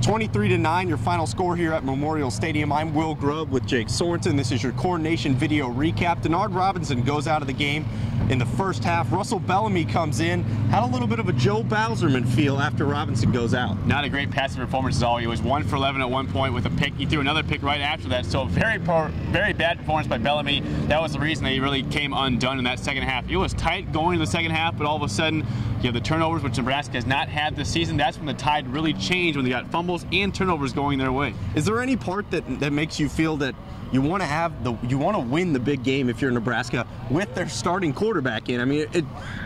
23-9, your final score here at Memorial Stadium. I'm Will Grubb with Jake Sorensen. This is your CornNation video recap. Denard Robinson goes out of the game in the first half. Russell Bellamy comes in, had a little bit of a Joe Bowserman feel after Robinson goes out. Not a great passing performance at all. He was 1 for 11 at one point with a pick. He threw another pick right after that. So very bad performance by Bellamy. That was the reason that he really came undone in that second half. It was tight going into the second half, but all of a sudden you have the turnovers, which Nebraska has not had this season. That's when the tide really changed, when they got fumbles and turnovers going their way. Is there any part that makes you feel that you want to win the big game if you're Nebraska with their starting quarterback in? I mean,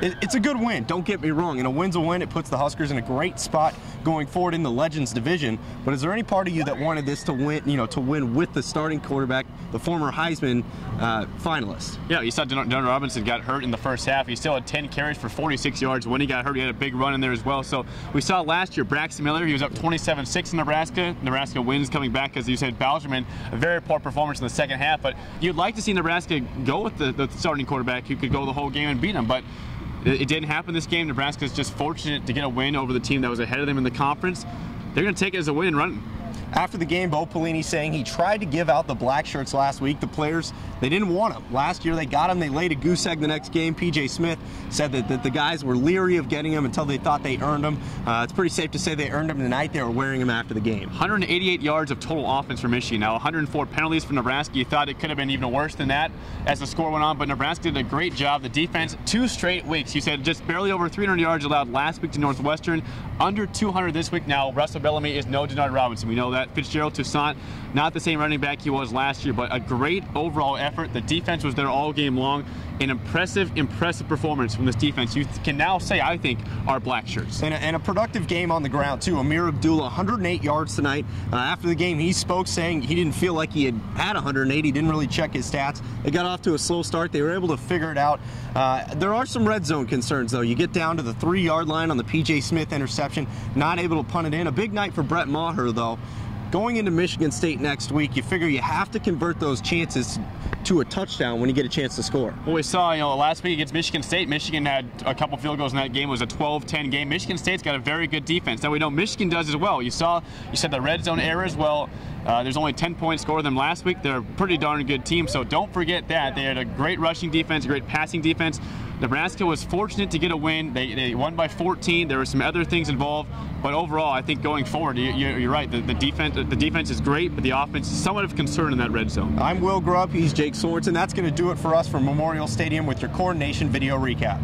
it's a good win. Don't get me wrong. And a win's a win. It puts the Huskers in a great spot going forward in the Legends division. But is there any part of you that wanted this to win? To win with the starting quarterback, the former Heisman finalist? Yeah, you saw Denard Robinson got hurt in the first half. He still had 10 carries for 46 yards. When he got hurt, he had a big run in there as well. So we saw last year Braxton Miller. He was up 27-6 in Nebraska. Nebraska wins coming back, as you said. Bowserman, a very poor performance in the second half, but you'd like to see Nebraska go with the starting quarterback who could go the whole game and beat them, but it didn't happen this game. Nebraska's just fortunate to get a win over the team that was ahead of them in the conference. They're going to take it as a win and run. After the game, Bo Pelini saying he tried to give out the black shirts last week. The players, they didn't want them. Last year they got them. They laid a goose egg the next game. P.J. Smith said that the guys were leery of getting them until they thought they earned them. It's pretty safe to say they earned them tonight. They were wearing them after the game. 188 yards of total offense for Michigan. Now 104 penalties for Nebraska. You thought it could have been even worse than that as the score went on, but Nebraska did a great job. The defense, 2 straight weeks. You said just barely over 300 yards allowed last week to Northwestern. Under 200 this week. Now Russell Bellamy is no Denard Robinson. We know that. Fitzgerald Toussaint, not the same running back he was last year, but a great overall effort. The defense was there all game long. An impressive performance from this defense. You can now say, I think, are black shirts. And a productive game on the ground, too. Amir Abdullah, 108 yards tonight. After the game, he spoke saying he didn't feel like he had 108. He didn't really check his stats. They got off to a slow start. They were able to figure it out. There are some red zone concerns, though. You get down to the 3-yard line on the P.J. Smith interception, not able to punt it in. A big night for Brett Maher, though. Going into Michigan State next week, you figure you have to convert those chances to a touchdown when you get a chance to score. Well, we saw, last week against Michigan State, Michigan had a couple field goals in that game. It was a 12-10 game. Michigan State's got a very good defense. Now we know Michigan does as well. You said the red zone errors. Well, there's only 10 points scored them last week. They're a pretty darn good team, so don't forget that. They had a great rushing defense, a great passing defense. Nebraska was fortunate to get a win. They won by 14. There were some other things involved, but overall, I think going forward, you're right. The defense is great, but the offense is somewhat of concern in that red zone. I'm Will Grubb. He's Jake Sorensen. That's going to do it for us from Memorial Stadium with your CornNation video recap.